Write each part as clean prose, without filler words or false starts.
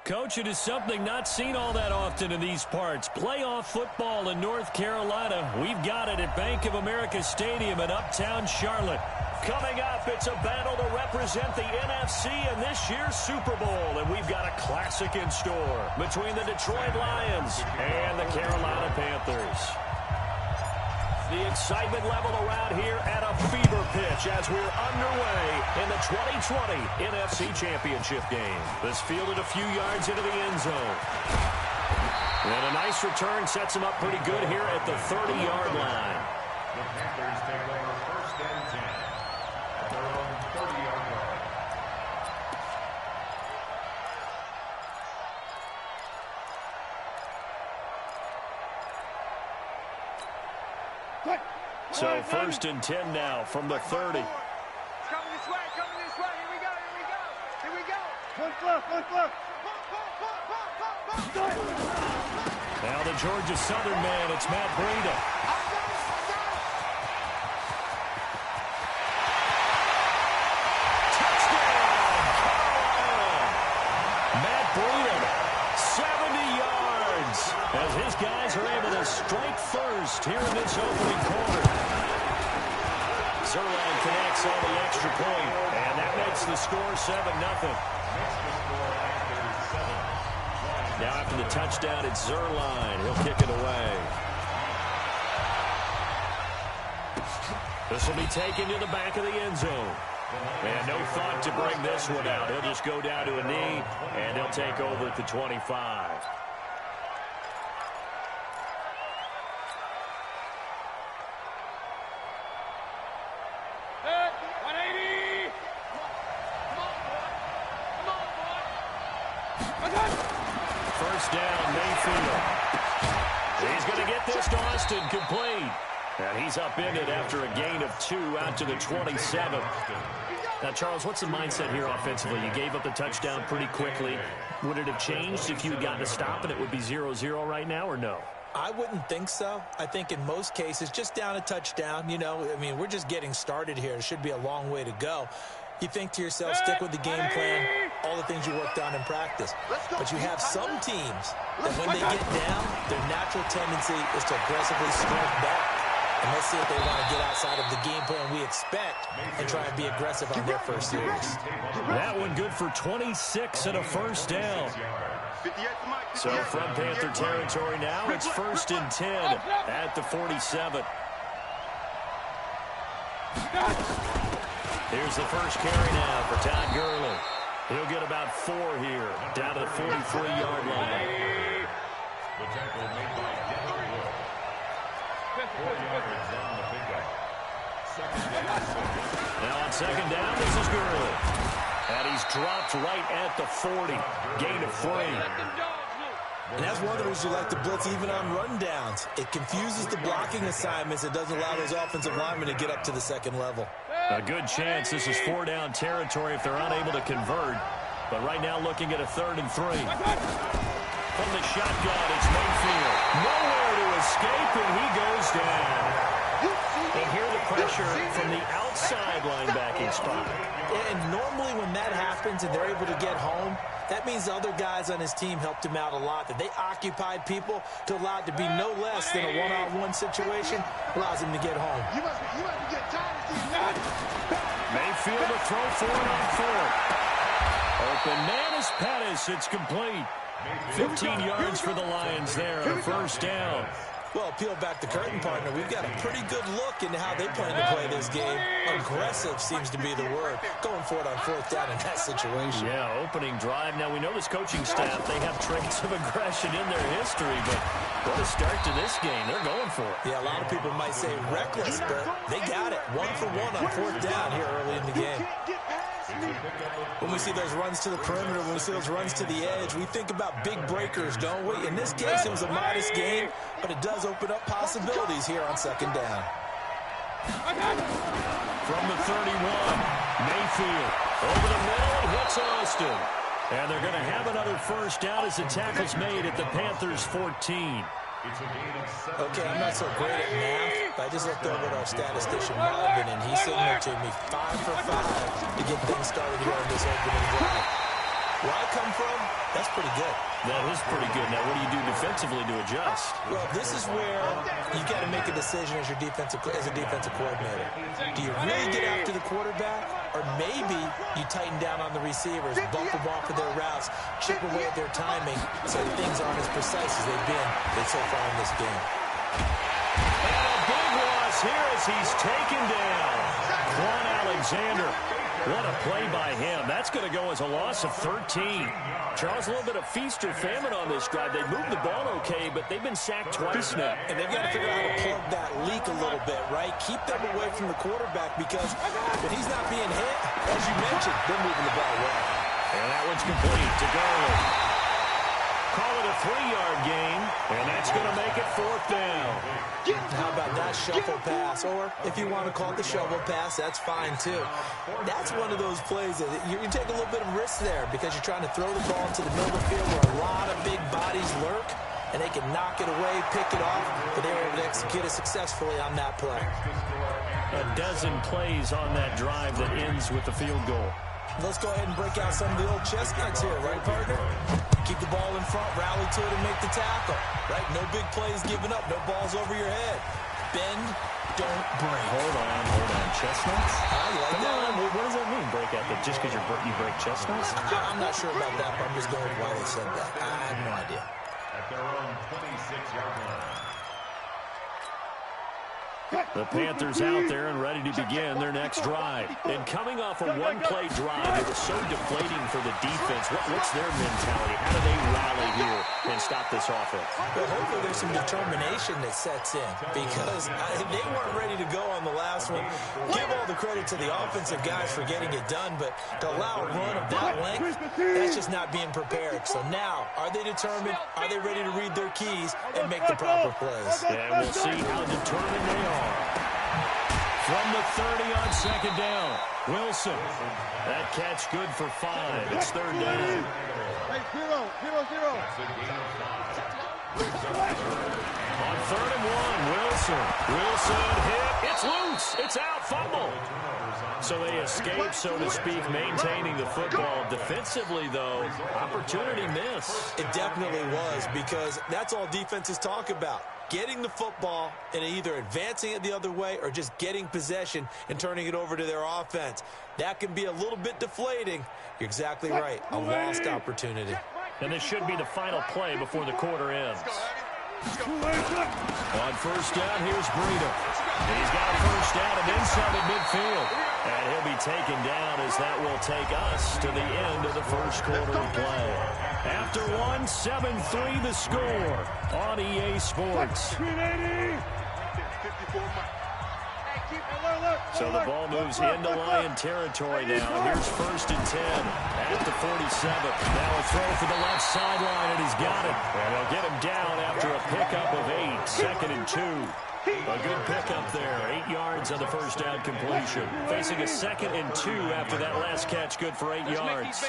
Coach, it is something not seen all that often in these parts. Playoff football in North Carolina. We've got it at Bank of America Stadium in Uptown Charlotte. Coming up, it's a battle to represent the NFC in this year's Super Bowl. And we've got a classic in store between the Detroit Lions and the Carolina Panthers. The excitement level around here at a fever pitch as we're underway in the 2020 NFC Championship game. This fielded a few yards into the end zone. And a nice return sets him up pretty good here at the 30-yard line. The Panthers take over first and 10 at their own 30-yard line. So first and 10 now from the 30. Coming this way, here we go. One clock. Now the Georgia Southern man, it's Matt Breida. Touchdown, Carolina! Matt Breida, 70 yards, as his guys are able to strike first here in this opening quarter. Zerline connects on the extra point, and that makes the score 7-0. Now after the touchdown, it's Zerline. He'll kick it away. This will be taken to the back of the end zone. And no thought to bring this one out. He'll just go down to a knee, and he'll take over at the 25. First down, Mayfield. He's going to get this to Austin, complete. And he's upended after a gain of 2 out to the 27. Now, Charles, what's the mindset here offensively? You gave up the touchdown pretty quickly. Would it have changed if you had gotten a stop and it would be 0-0 right now, or no? I wouldn't think so. I think in most cases, just down a touchdown, we're just getting started here. It should be a long way to go. You think to yourself, stick with the game plan, all the things you worked on in practice. But you have some teams that when they get down, their natural tendency is to aggressively strike back. And let's see if they want to get outside of the game plan we expect and try and be aggressive on their first series. That one good for 26 and a first down. So from Panther territory now, it's first and 10 at the 47. Here's the first carry now for Todd Gurley. He'll get about 4 here, down to the 43-yard line. The tackle made by Devin Wood. 4 yards on the pickup. Now on second down, this is Gurley. And he's dropped right at the 40. Gain of 3. And that's one of the reasons you like to blitz even on rundowns. It confuses the blocking assignments. It doesn't allow those offensive linemen to get up to the second level. A good chance this is 4-down territory if they're unable to convert. But right now looking at a 3rd and 3. From the shotgun, it's Mayfield. Nowhere to escape, and he goes down. And here the pressure from the outside linebacking spot. And normally when that happens and they're able to get home, that means the other guys on his team helped him out a lot. That they occupied people to allow it to be no less than a one-on-one situation allows him to get home. You must be getting tired of Mayfield to throw for it on 4th. Open man is Pettis. It's complete. 15 yards for the Lions there on a first down. Well, peel back the curtain, partner. We've got a pretty good look into how they plan to play this game. Aggressive seems to be the word. Going for it on 4th down in that situation. Yeah, opening drive. Now, we know this coaching staff, they have traits of aggression in their history, but what a start to this game. They're going for it. Yeah, a lot of people might say reckless, but they got it. 1 for 1 on 4th down here early in the game. When we see those runs to the perimeter, when we see those runs to the edge, we think about big breakers, don't we? In this case, it was a modest game, but it does open up possibilities here on 2nd down. From the 31, Mayfield over the middle and hits Austin. And they're going to have another first down as the tackle's made at the Panthers' 14. Okay, I'm not so great at math, but I just looked over at our statistician Marvin, and he signaled to me 5 for 5 to get things started here on this opening drive. Where I come from, that's pretty good. That is pretty good. Now, what do you do defensively to adjust? Well, this is where you got to make a decision as a defensive coordinator. Do you really get after the quarterback, or maybe you tighten down on the receivers, bump them off of their routes, chip away at their timing, so that things aren't as precise as they've been so far in this game. And a big loss here as he's taken down. Quan Alexander. What a play by him. That's going to go as a loss of 13. Charles, a little bit of feast or famine on this drive. They moved the ball okay, but they've been sacked twice now. And they've got to figure out how to plug that leak a little bit, right? Keep them away from the quarterback, because if he's not being hit, as you mentioned, they're moving the ball well. And that one's complete to Garland. Call it a 3-yard gain, and that's going to make it 4th down. How about that shuffle pass? Or if you want to call it the shovel pass, that's fine too. That's one of those plays that you take a little bit of risk there, because you're trying to throw the ball into the middle of the field where a lot of big bodies lurk, and they can knock it away, pick it off, but they were able to execute it successfully on that play. A dozen plays on that drive that ends with the field goal. Let's go ahead and break out some of the old chestnuts here, right, partner? Keep the ball in front, rally to it, and make the tackle, right? No big plays given up, no balls over your head. Bend, don't break. Hold on. Chestnuts? I like that. What does that mean, break out? Just because you break chestnuts? I'm not sure about that, but I'm just going with why they said that. I have no idea. At their own 26-yard line. The Panthers out there and ready to begin their next drive. And coming off a one-play drive, it was so deflating for the defense. What's their mentality? How do they rally here and stop this offense? Well, hopefully there's some determination that sets in, because they weren't ready to go on the last one. Give all the credit to the offensive guys for getting it done, but to allow a run of that length, that's just not being prepared. So now, are they determined? Are they ready to read their keys and make the proper plays? And we'll see how determined they are. From the 30 on 2nd down, Wilson. That catch good for 5. It's 3rd down. Hey, 0, 0, 0. On 3rd and 1, Wilson hit. It's loose. It's out. Fumble. So they escape, so to speak, maintaining the football. Defensively, though, opportunity miss. It definitely was, because that's all defenses talk about. Getting the football and either advancing it the other way or just getting possession and turning it over to their offense. That can be a little bit deflating. You're exactly right. A lost opportunity. And this should be the final play before the quarter ends. On 1st down, here's Breida. He's got a 1st down and inside of midfield. And he'll be taken down as that will take us to the end of the 1st quarter of play. After 1, 7-3 the score on EA Sports. So the ball moves into Lion territory now. Here's 1st and 10 at the 47. Now a throw for the left sideline, and he's got it. And they'll get him down after a pickup of 8. 2nd and 2. A good pickup there. 8 yards on the 1st down completion. Facing a 2nd and 2 after that last catch, good for 8 yards.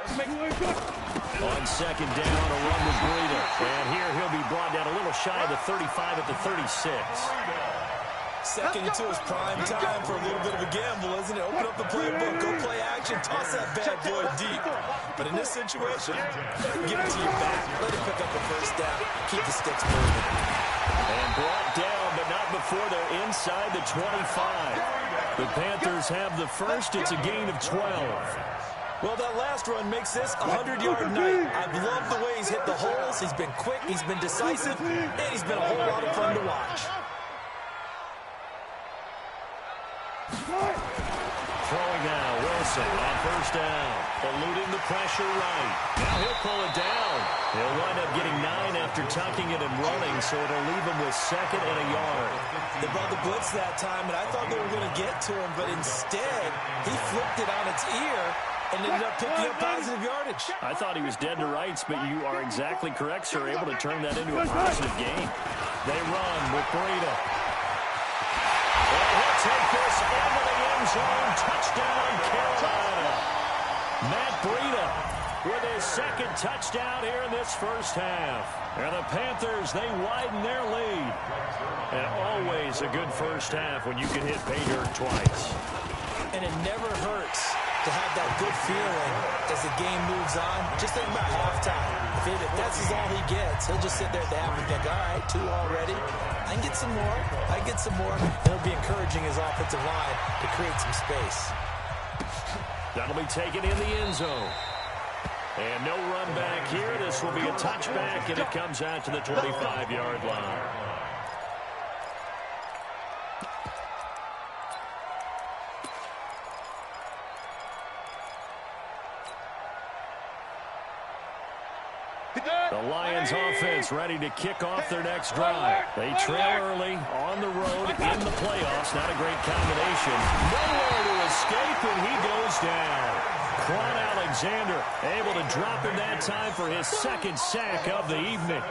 On 2nd down, a run with Breida. And here he'll be brought down a little shy of the 35 at the 36. 2nd and 2 is prime time for a little bit of a gamble, isn't it? Open up the playbook, go play action, toss that bad boy deep. But in this situation, give it to your back, let him pick up the 1st down, keep the sticks moving. And brought down, but not before they're inside the 25. The Panthers have the 1st. It's a gain of 12. Well, that last run makes this a 100-yard night. I've loved the way he's hit the holes. He's been quick, he's been decisive, and he's been a whole lot of fun to watch. Throwing now, Wilson on 1st down. Eluding the pressure right. Now he'll pull it down. He'll wind up getting 9 after tucking it and running, so it'll leave him with 2nd and a yard. They brought the blitz that time, and I thought they were going to get to him, but instead, he flipped it on its ear and ended up picking up positive yardage. I thought he was dead to rights, but you are exactly correct, sir. Able to turn that into a positive gain. They run with Breida. And he'll take this into the end zone. Touchdown, Carolina. Matt Breida with his 2nd touchdown here in this 1st half. And the Panthers, they widen their lead. And always a good 1st half when you can hit pay dirt twice. And it never hurts to have that good feeling as the game moves on. Just think about halftime. If that's all he gets, he'll just sit there at the half and think, all right, 2 already. I can get some more. I can get some more. It'll be encouraging his offensive line to create some space. That'll be taken in the end zone. And no run back here. This will be a touchback, and it comes out to the 25-yard line. The Lions offense ready to kick off their next drive. They trail early on the road in the playoffs. Not a great combination. Nowhere to escape, and he goes down. Quan Alexander able to drop him that time for his second sack of the evening.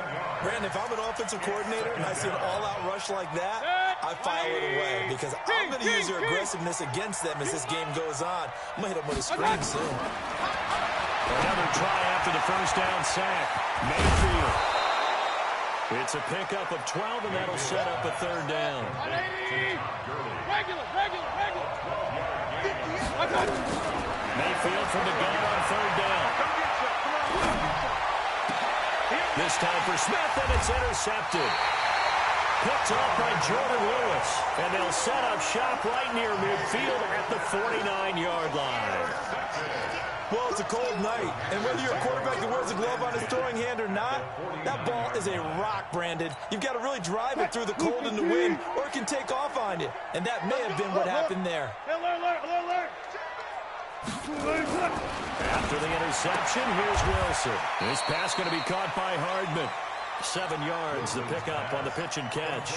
Brandon, if I'm an offensive coordinator and I see an all-out rush like that, I file it away because I'm going to use your aggressiveness against them as this game goes on. I'm going to hit them with a screen soon. Another try after the first down sack. Mayfield. It's a pickup of 12, and that'll set up a third down. Regular. Mayfield from the gun on third down. This time for Smith, and it's intercepted. Picked up by Jordan Lewis, and they'll set up shop right near midfield at the 49-yard line. Well, it's a cold night, and whether you're a quarterback that wears a glove on his throwing hand or not, that ball is a rock, Brandon. You've got to really drive it through the cold and the wind, or it can take off on you. And that may have been what happened there. Alert. After the interception, here's Wilson. This pass going to be caught by Hardman. 7 yards, the pickup on the pitch and catch.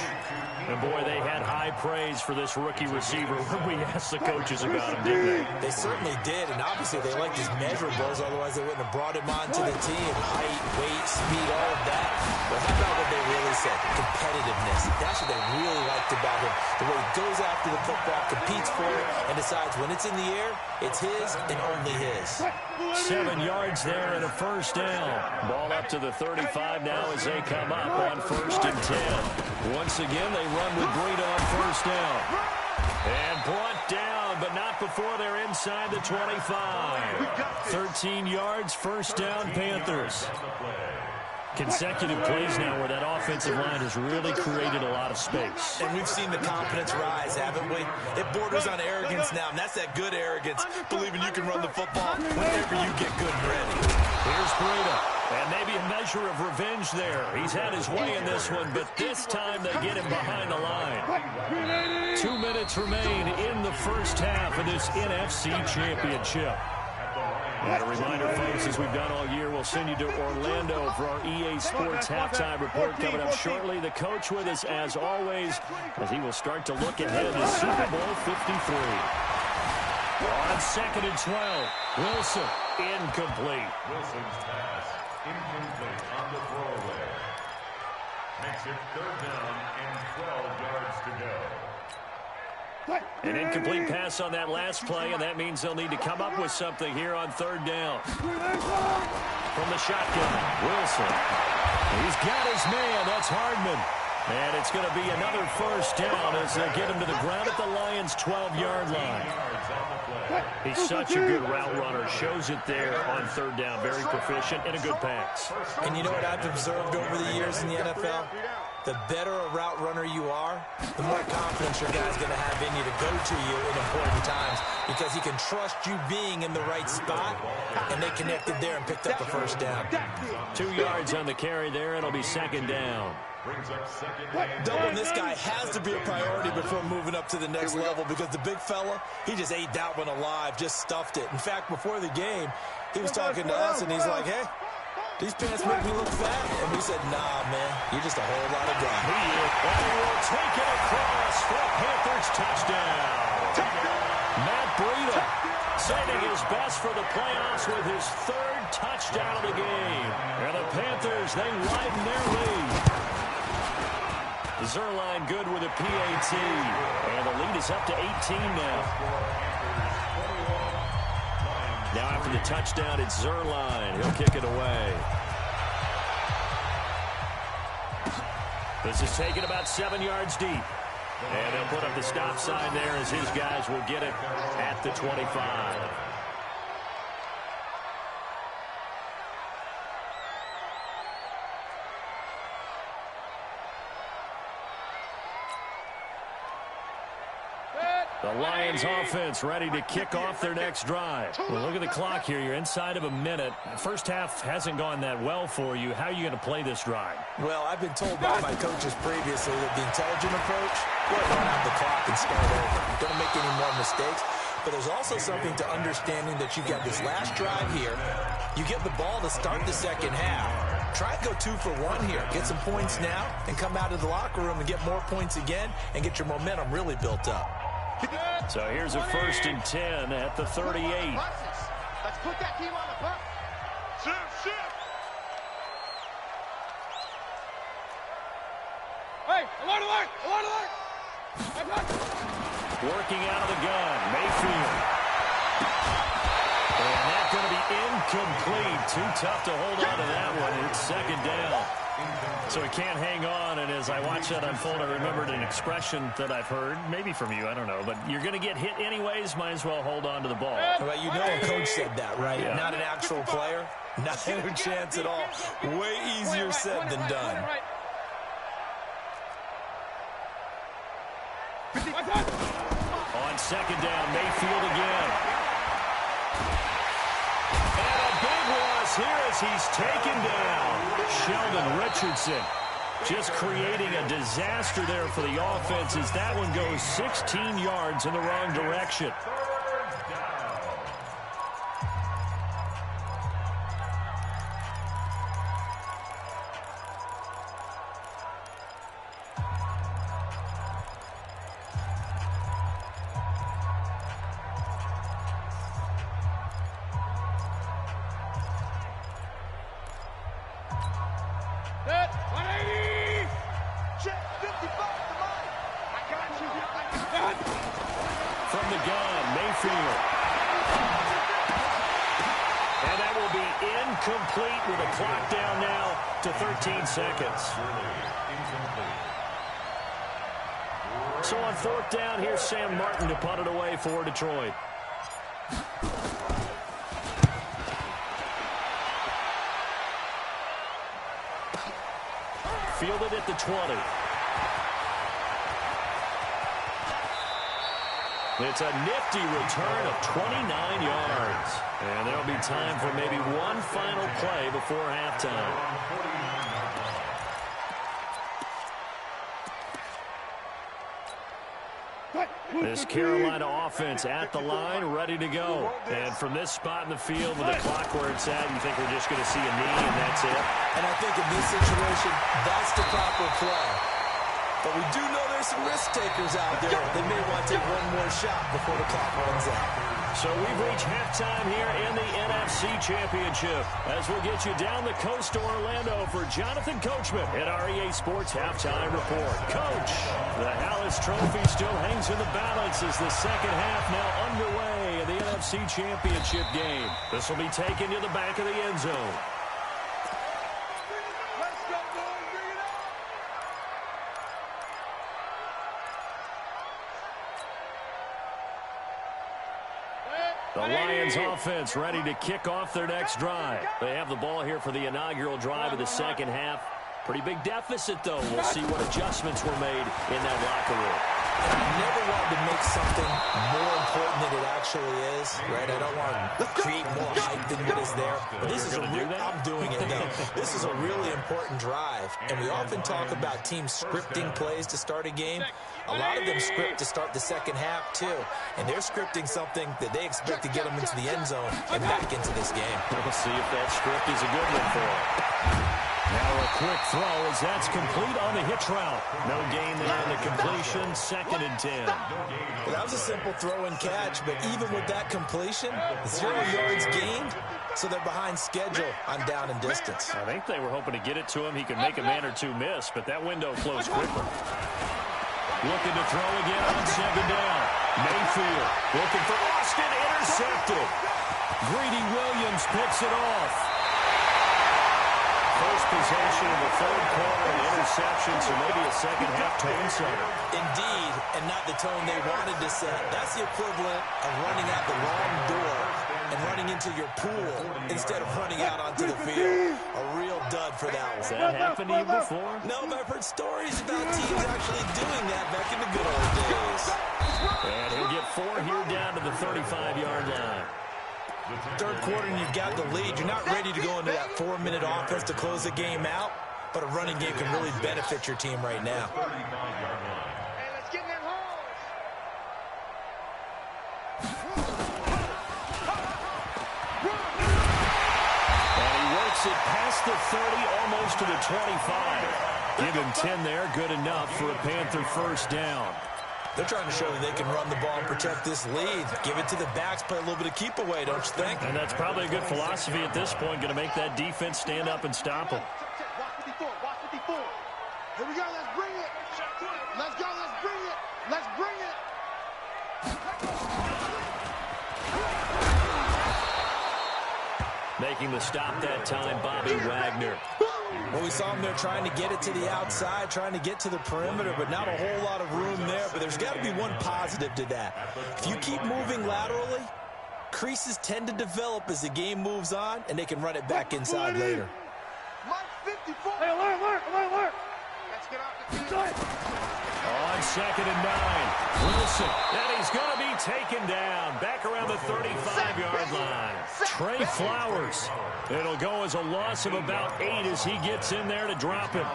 And boy, they had high praise for this rookie receiver when we asked the coaches about him, didn't they? They certainly did, and obviously they liked his measurables, otherwise they wouldn't have brought him onto the team. Height, weight, speed, all of that. But how about what they really said? Competitiveness. That's what they really liked about him. The way he goes after the football, competes for it, and decides when it's in the air, it's his and only his. 7 yards there and a first down. Ball up to the 35 now as they come up on 1st and 10. Once again, they run with Breida on first down. And brought down, but not before they're inside the 25. 13 yards, first down, Panthers. Consecutive plays now where that offensive line has really created a lot of space. And we've seen the confidence rise, haven't we? It borders on arrogance now, and that's that good arrogance, believing you can run the football whenever you get good and ready. Here's Breida, and maybe a measure of revenge there. He's had his way in this one, but this time they get him behind the line. 2 minutes remain in the first half of this NFC Championship. And a reminder, folks, as we've done all year, we'll send you to Orlando for our EA Sports Halftime Report coming up shortly. The coach with us, as always, as he will start to look ahead to Super Bowl 53. On 2nd and 12, Wilson, incomplete. Wilson's pass, incomplete on the throwaway. Makes it 3rd down and 12 yards to go. An incomplete pass on that last play, and that means they'll need to come up with something here on 3rd down. From the shotgun, Wilson. He's got his man. That's Hardman. And it's going to be another first down as they get him to the ground at the Lions' 12-yard line. He's such a good route runner. Shows it there on 3rd down. Very proficient and a good pass. And you know what I've observed over the years in the NFL? The better a route runner you are, the more confidence your guy's going to have in you to go to you in important times because he can trust you being in the right spot, and they connected there and picked up a first down. 2 yards on the carry there, and it'll be 2nd down. Doubling this guy has to be a priority before moving up to the next level because the big fella, he just ate that one alive, just stuffed it. In fact, before the game, he was talking to us, and he's like, hey, these pants make me look fat. And we said, nah, man, you're just a whole lot of guy. He will take it across for a Panthers touchdown. Matt Breida saving his best for the playoffs with his 3rd touchdown of the game. And the Panthers, they widen their lead. Zerline good with a PAT. And the lead is up to 18 now. Now after the touchdown, it's Zerline. He'll kick it away. This is taken about 7 yards deep. And they'll put up the stop sign there as his guys will get it at the 25. The Lions offense ready to kick off their next drive. Well, look at the clock here. You're inside of a minute. First half hasn't gone that well for you. How are you going to play this drive? Well, I've been told by my coaches previously that the intelligent approach, run out the clock and start over. Don't make any more mistakes. But there's also something to understanding that you've got this last drive here. You get the ball to start the second half. Try and go 2 for 1 here. Get some points now and come out of the locker room and get more points again and get your momentum really built up. So here's a 1st and 10 at the 38. Let's put that team on the bus. Shift. Hey, alert! Working out of the gun, Mayfield. And that's going to be incomplete. Too tough to hold on to that one. It's 2nd down. So he can't hang on, and as I watch that unfold, I remembered an expression that I've heard, maybe from you, I don't know, but you're going to get hit anyways, might as well hold on to the ball. Well, you know a coach said that, right? Yeah. Not an actual player. Not a chance at all. Way easier said than done. On 2nd down, Mayfield again. And a big loss here as he's taken down. Sheldon Richardson just creating a disaster there for the offense as that one goes 16 yards in the wrong direction. From the gun, Mayfield. And that will be incomplete with a clock down now to 13 seconds. So on 4th down, here's Sam Martin to punt it away for Detroit. Fielded at the 20. It's a nifty return of 29 yards. And there'll be time for maybe one final play before halftime. This Carolina offense at the line, ready to go. And from this spot in the field with the clock where it's at, you think we're just going to see a knee and that's it? And I think in this situation, that's the proper play. But we do know there's some risk takers out there. They may want to take one more shot before the clock runs out. So we've reached halftime here in the NFC Championship as we'll get you down the coast to Orlando for Jonathan Coachman at REA Sports Halftime Report. Coach, the Hallis Trophy still hangs in the balance as the second half now underway in the NFC Championship game. This will be taken to the back of the end zone. The Lions offense ready to kick off their next drive. They have the ball here for the inaugural drive of the second half. Pretty big deficit, though. We'll see what adjustments were made in that locker room. And I never wanted to make something more important than it actually is, right? I don't want to create more hype than what is there. But this is I'm doing it, though. This is a really important drive. And we often talk about teams scripting plays to start a game. A lot of them script to start the second half, too. And they're scripting something that they expect to get them into the end zone and back into this game. We'll see if that script is a good one for them. Now a quick throw as that's complete on the hitch route. No gain there on the completion, 2nd and 10. Well, that was a simple throw and catch, but even with that completion, 0 yards gained, so they're behind schedule on down and distance. I think they were hoping to get it to him. He could make a man or two miss, but that window closed quickly. Looking to throw again on 2nd down. Mayfield looking for Austin, intercepted. Greedy Williams picks it off. First possession of the third quarter, an interception, so maybe a second half tone setter. Indeed, and not the tone they wanted to set. That's the equivalent of running out the wrong door and running into your pool instead of running out onto the field. A real dud for that one. Has that happened to you before? No, but I've heard stories about teams actually doing that back in the good old days. And he'll get 4 here down to the 35-yard line. Third quarter and you've got the lead. You're not ready to go into that 4-minute offense to close the game out, but a running game can really benefit your team right now. Hey, let's get in them holes. And he works it past the 30, almost to the 25. Give him 10 there, good enough for a Panther first down. They're trying to show that they can run the ball and protect this lead. Give it to the backs, play a little bit of keep away, don't you think? And that's probably a good philosophy at this point, going to make that defense stand up and stop him. Watch 54, watch 54. Here we go, let's bring it. Let's go, let's bring it. Let's bring it. Making the stop that time, Bobby Wagner. Well, we saw him there trying to get it to the outside, trying to get to the perimeter, but not a whole lot of room there. But there's got to be one positive to that. If you keep moving laterally, creases tend to develop as the game moves on, and they can run it back inside later. Mike 54. Hey, alert. Let's get off the field. On 2nd and 9, Wilson, and he's going to be taken down back around the 35-yard line. Trey Flowers. It'll go as a loss of about 8 as he gets in there to drop him.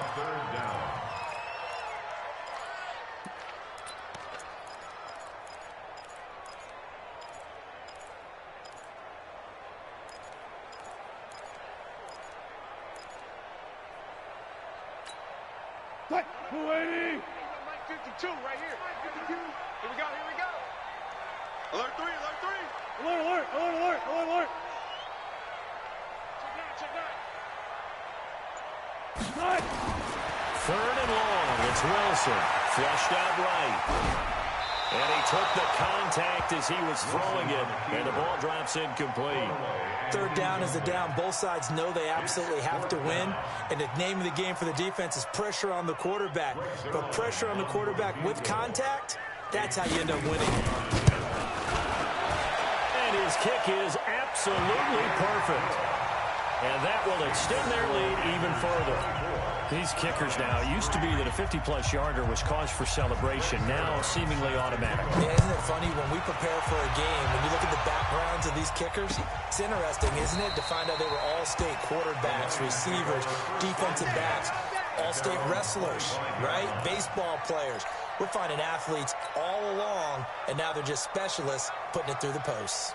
What? 280. Mike 52 right here. Mike 52. Here we go. Alert 3, alert 3. Alert. Check 3rd and long. It's Wilson. Flushed out right. And he took the contact as he was throwing it. And the ball drops incomplete. 3rd down is the down. Both sides know they absolutely have to win. And the name of the game for the defense is pressure on the quarterback. But pressure on the quarterback with contact, that's how you end up winning. And his kick is absolutely perfect. And that will extend their lead even further. These kickers now, it used to be that a 50-plus yarder was cause for celebration, now seemingly automatic. Yeah, isn't it funny when we prepare for a game, when you look at the backgrounds of these kickers, it's interesting, isn't it, to find out they were all-state quarterbacks, receivers, defensive backs, all-state wrestlers, right? Baseball players. We're finding athletes all along, and now they're just specialists putting it through the posts.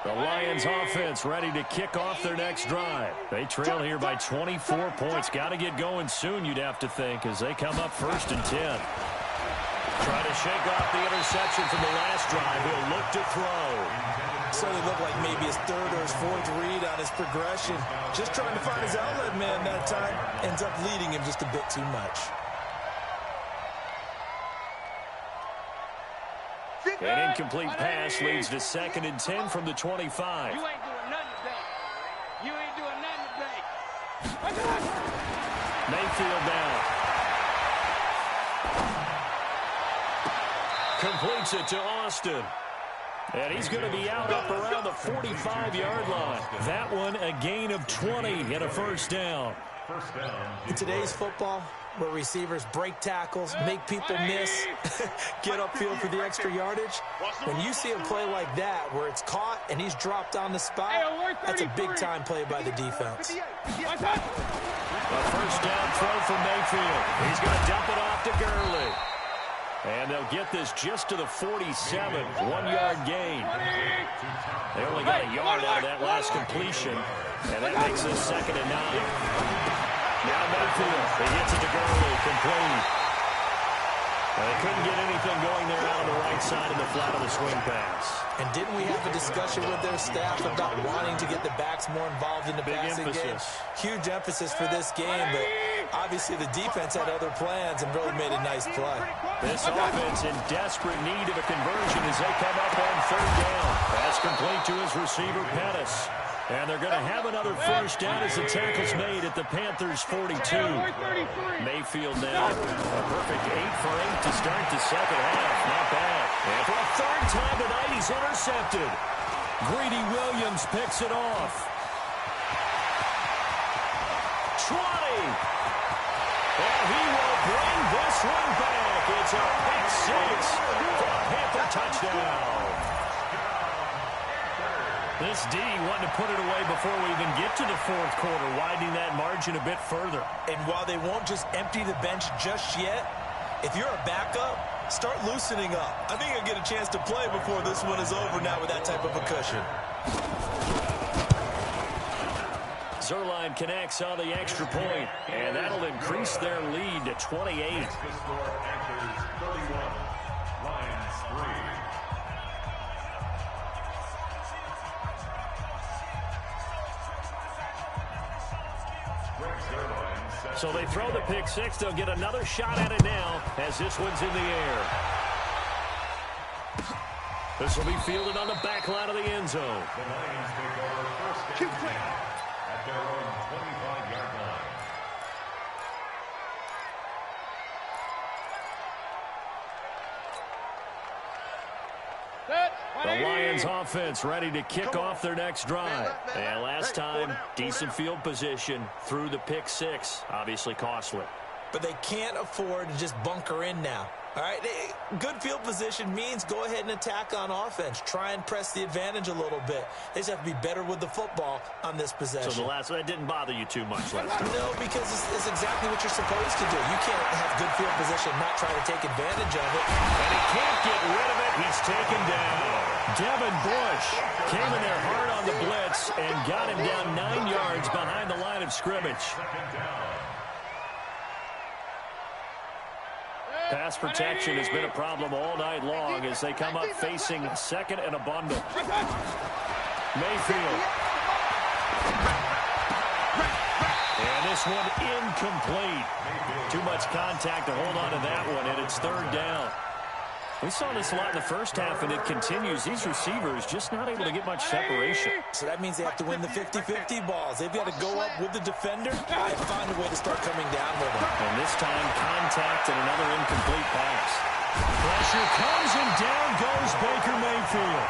The Lions offense ready to kick off their next drive. They trail here by 24 points. Got to get going soon, you'd have to think, as they come up 1st and 10. Try to shake off the interception from the last drive. He'll look to throw. Certainly looked like maybe his 3rd or his 4th read on his progression. Just trying to find his outlet man that time. Ends up leading him just a bit too much. An incomplete pass leads to 2nd and 10 from the 25. You ain't doing nothing today. Mayfield down. Completes it to Austin. And he's going to be out up around the 45-yard line. That one a gain of 20 and a first down. In today's football, where receivers break tackles, make people miss, get upfield for the extra yardage, when you see a play like that where it's caught and he's dropped on the spot, that's a big-time play by the defense. A first down throw for Mayfield. He's going to dump it off to Gurley. And they'll get this just to the 47, 1-yard gain. They only got a yard out of that last completion, and that makes this 2nd and 9. Now Mayfield, he gets it to Gurley, complete. They couldn't get anything going there out on the right side of the flat of the swing pass. And didn't we have a discussion with their staff about wanting to get the backs more involved in the passing game? Huge emphasis for this game, but obviously the defense had other plans and really made a nice play. This offense in desperate need of a conversion as they come up on 3rd down. Pass complete to his receiver, Pettis. And they're going to have another first down as the tackle's made at the Panthers' 42. Mayfield now a perfect 8 for 8 to start the second half. Not bad. And for a third time tonight, he's intercepted. Greedy Williams picks it off. 20. And he will bring this one back. It's a pick six for a Panther touchdown. This D wanted to put it away before we even get to the fourth quarter, widening that margin a bit further. And while they won't just empty the bench just yet, if you're a backup, start loosening up. I think you'll get a chance to play before this one is over now with that type of a cushion. Zerline connects on the extra point, and that'll increase their lead to 28. The score, Panthers 31, Lions 3. So they throw the pick six. They'll get another shot at it now as this one's in the air. This will be fielded on the back line of the end zone. The Lions take over first and 10 at their own 25-yard line. The Lions offense ready to kick off their next drive. And last time, decent field position through the pick six. Obviously costly. But they can't afford to just bunker in now. All right, good field position means go ahead and attack on offense. Try and press the advantage a little bit. They just have to be better with the football on this possession. So the last one, that didn't bother you too much last time? No, because it's exactly what you're supposed to do. You can't have good field position and not try to take advantage of it. And he can't get rid of it. He's taken down. Devin Bush came in there hard on the blitz and got him down 9 yards behind the line of scrimmage. Pass protection has been a problem all night long as they come up facing second and a bundle. Mayfield. And this one incomplete. Too much contact to hold on to that one, and it's third down. We saw this a lot in the first half, and it continues. These receivers just not able to get much separation. So that means they have to win the 50-50 balls. They've got to go up with the defender and find a way to start coming down with them. And this time, contact and another incomplete pass. Pressure comes, and down goes Baker Mayfield.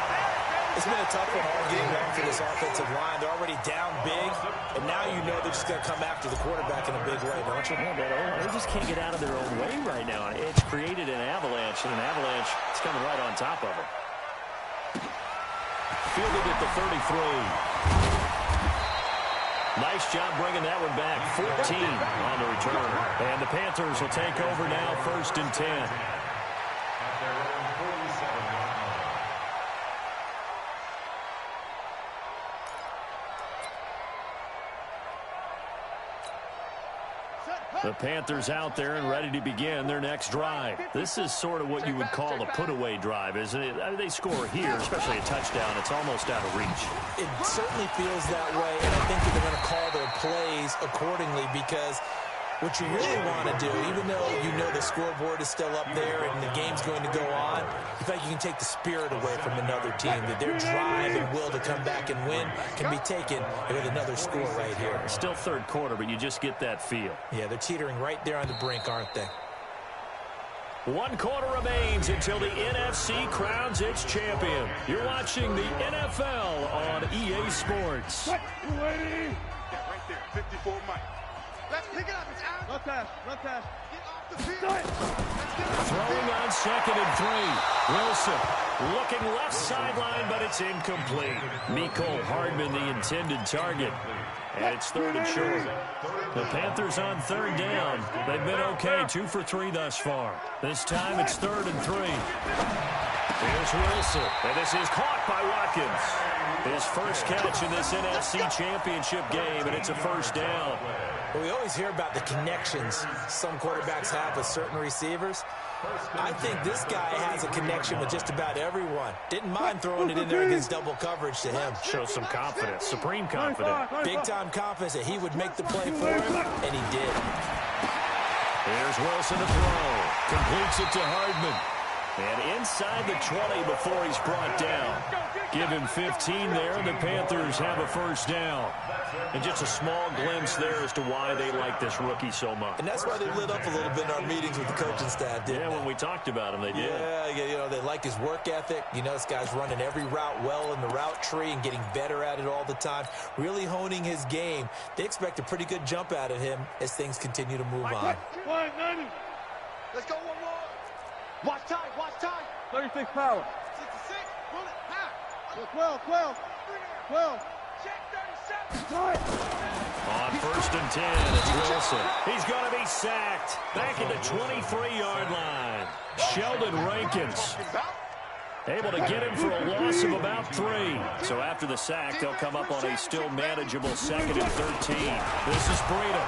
It's been a tough one all game long for this offensive line. They're already down big, and now you know they're just going to come after the quarterback in a big way, don't you? Yeah, they just can't get out of their own way right now. It's created an avalanche, and an avalanche is coming right on top of them. Fielded at the 33. Nice job bringing that one back. 14 on the return. And the Panthers will take over now, first and 10. At their own 47-yard line. The Panthers out there and ready to begin their next drive. This is sort of what you would call a put-away drive, isn't it? I mean, they score here, especially a touchdown. It's almost out of reach. It certainly feels that way, and I think that they're going to call their plays accordingly because what you really want to do, even though you know the scoreboard is still up there and the game's going to go on, you feel like you can take the spirit away from another team, that their drive and will to come back and win can be taken with another score right here. Still third quarter, but you just get that feel. Yeah, they're teetering right there on the brink, aren't they? 1 quarter remains until the NFC crowns its champion. You're watching the NFL on EA Sports. Right there, 54 Mike. Let's pick it up. It's out. Left pass. Get off the field. Let's get it. Throwing on second and 3. Wilson looking left sideline, but it's incomplete. Mecole Hardman, the intended target. And it's third and short. The Panthers on third down. They've been okay, 2 for 3 thus far. This time it's third and 3. Here's Wilson, and this is caught by Watkins. His first catch in this NFC Championship game, and it's a first down. Well, we always hear about the connections some quarterbacks have with certain receivers. I think this guy has a connection with just about everyone. Didn't mind throwing it in there against double coverage to him. Shows some confidence, supreme confidence. Big-time confidence that he would make the play for him, and he did. Here's Wilson to throw. Completes it to Hardman. And inside the 20 before he's brought down. Give him 15 there, and the Panthers have a first down. And just a small glimpse there as to why they like this rookie so much. And that's why they lit up a little bit in our meetings with the coaching staff, didn't they? When we talked about him, they did. Yeah, they like his work ethic. You know, this guy's running every route well in the route tree and getting better at it all the time, really honing his game. They expect a pretty good jump out of him as things continue to move on. Let's go one more. Watch time, watch time. 36 power. 66, run it, half. 12. Check 37. On first and 10, it's Wilson. He's going to be sacked. Back at the 23-yard line. Sheldon Rankins able to get him for a loss of about 3. So after the sack, they'll come up on a still manageable 2nd and 13. This is Breida.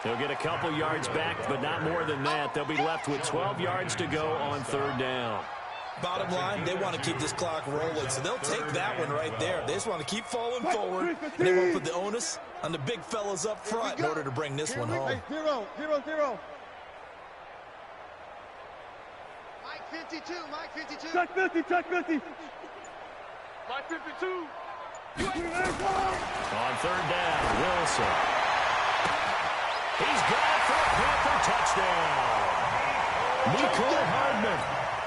They'll get a couple yards back, but not more than that. They'll be left with 12 yards to go on 3rd down. Bottom line, they want to keep this clock rolling, so they'll take that one right there. They just want to keep falling forward, and they want to put the onus on the big fellas up front in order to bring this one home. 0. Mike 52, Mike 52. Check 50. Mike 52. On 3rd down, Wilson. He's got it for a Panther touchdown. Mecole Hardman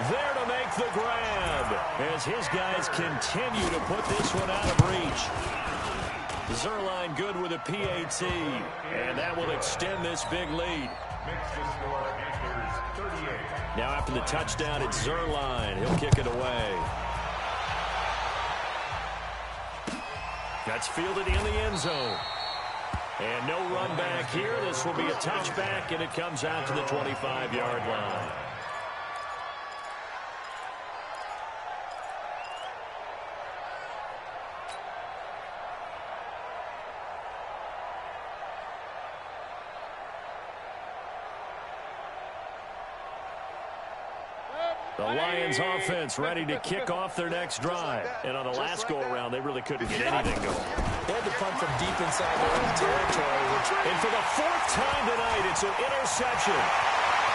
there to make the grab as his guys continue to put this one out of reach. Zerline good with a PAT, and that will extend this big lead. Makes the score Panthers 38. Now after the touchdown, it's Zerline. He'll kick it away. That's fielded in the end zone. And no run back here. This will be a touchback, and it comes out to the 25-yard line. The Lions offense ready to kick off their next drive. And on the last go-around, they really couldn't get anything going. They had to punt from deep inside their own territory. And for the 4th time tonight, it's an interception.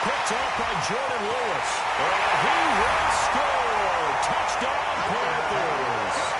Picked off by Jordan Lewis. And he will score. Touchdown, Panthers.